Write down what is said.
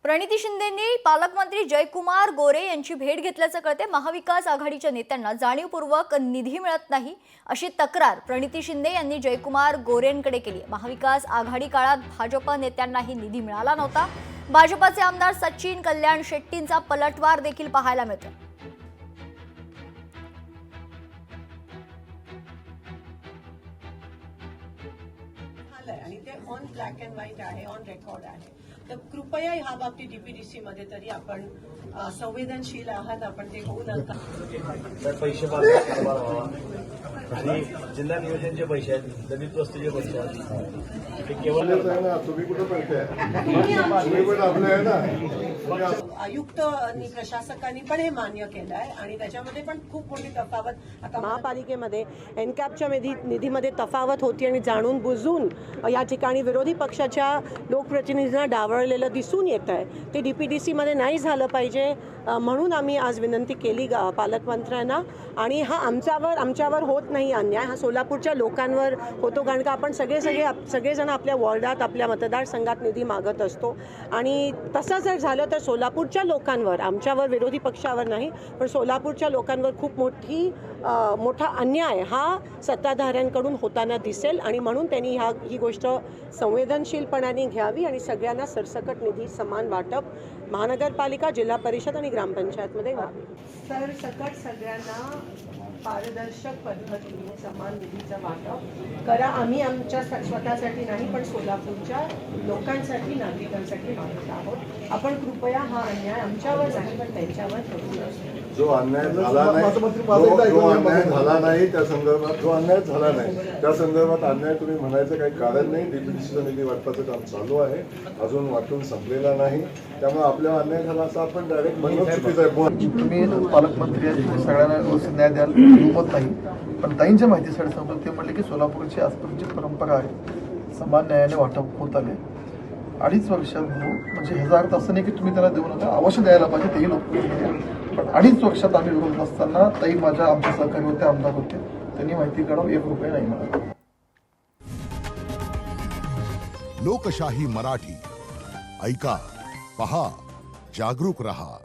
प्रणिती शिंदेंनी पालकमंत्री जयकुमार गोरे यांची भेट घेतल्याचं कळते। महाविकास आघाडीच्या नेत्यांना जाणीवपूर्वक निधी मिळत नाही अशी तक्रार प्रणिती शिंदे यांनी जयकुमार गोरेंकडे केली। महाविकास आघाडी काळात भाजप नेत्यांनाही निधी मिळाला नव्हता। भाजपचे आमदार सचिन कल्याण शेट्टींचा पलटवार देखील पाहायला मिळतो। आणि ते ऑन ब्लॅक अँड व्हाईट आहे, ऑन रेकॉर्ड आहे। तर कृपया ह्या बाबतीत डीपीडीसी मध्ये तरी आपण संवेदनशील आहात, आपण ते होऊ नका। पैसे कारभार व्हावा आणि जिल्हा नियोजनचे पैसे आहेत, दलित वस्तीचे पैसे आहेत, ते केवळ तुम्ही कुठं पैसे तुम्ही पण आपले आहे ना। आयुक्त आणि प्रशासकांनी पण हे मान्य केलं आहे आणि त्याच्यामध्ये पण खूप मोठी तफावत आता महापालिकेमध्ये एनकॅपच्या निधीमध्ये तफावत होती आणि जाणून बुजून या ठिकाणी विरोधी पक्षाच्या लोकप्रतिनिधींना डावळलेलं दिसून येत आहे। ते डीपीडीसी मध्ये नाही झालं पाहिजे म्हणून आम्ही आज विनंती केली पालकमंत्र्यांना। आणि हा आमच्यावर होत नाही अन्याय, हा सोलापूरच्या लोकांवर होतो, कारण का आपण सगळेजण आपल्या वॉर्डात आपल्या मतदारसंघात निधी मागत असतो आणि तसं जर झालं तर सोलापूरच्या लोकांवर, आमच्यावर विरोधी पक्षावर नाही पण सोलापूरच्या लोकांवर खूप मोठा अन्याय हा सत्ताधाऱ्यांकडून होताना दिसेल आणि म्हणून त्यांनी ही गोष्ट संवेदनशीलपणाने घ्यावी आणि सगळ्यांना सरसकट निधी समान वाटप महानगरपालिका, जिल्हा परिषद आणि ग्रामपंचायतमध्ये व्हावी। सरसकट सगळ्यांना पारदर्शक पद्धतीने समान निधीचं वाटप करा। आम्ही आमच्या स्वतःसाठी नाही पण सोलापूरच्या लोकांसाठी, नागरिकांसाठी मागत आहोत। आपण कृपया हा अन्याय आमच्यावर नाही पण त्यांच्यावर करू नये। जो अन्याय झाला नाही त्या संदर्भात अन्याय तुम्ही म्हणायचं काही कारण नाही। डीपीडीसीचा निधी वाटपाचं काम चालू आहे, अजून वाटून संपलेला नाही, त्यामुळे आपल्याला अन्याय झाला असं आपण डायरेक्ट म्हणणं चुकीचं आहे। तुम्ही पालकमंत्री आहेत, तुम्ही सगळ्यांना व्यवस्थित न्याय द्याल दुमत नाही, पण ताईंच्या माहितीसाठी सांगतो ते म्हणले की सोलापूरची आजपर्यंतची परंपरा आहे समान न्यायाने वाटप होत आले 2.5 वर्षात। म्हणजे ह्याचा अर्थ असं नाही की तुम्ही त्याला देऊ नका, अवश्य द्यायला पाहिजे, तेही लोक पण 2.5 वर्षात आम्ही विरोध असताना ताई आमच्या सहकारी होते, आमदार होते, त्यांनी माहिती काढून 1 रुपया नाही मिळाला। लोकशाही मराठी ऐका, पहा, जागरूक रहा।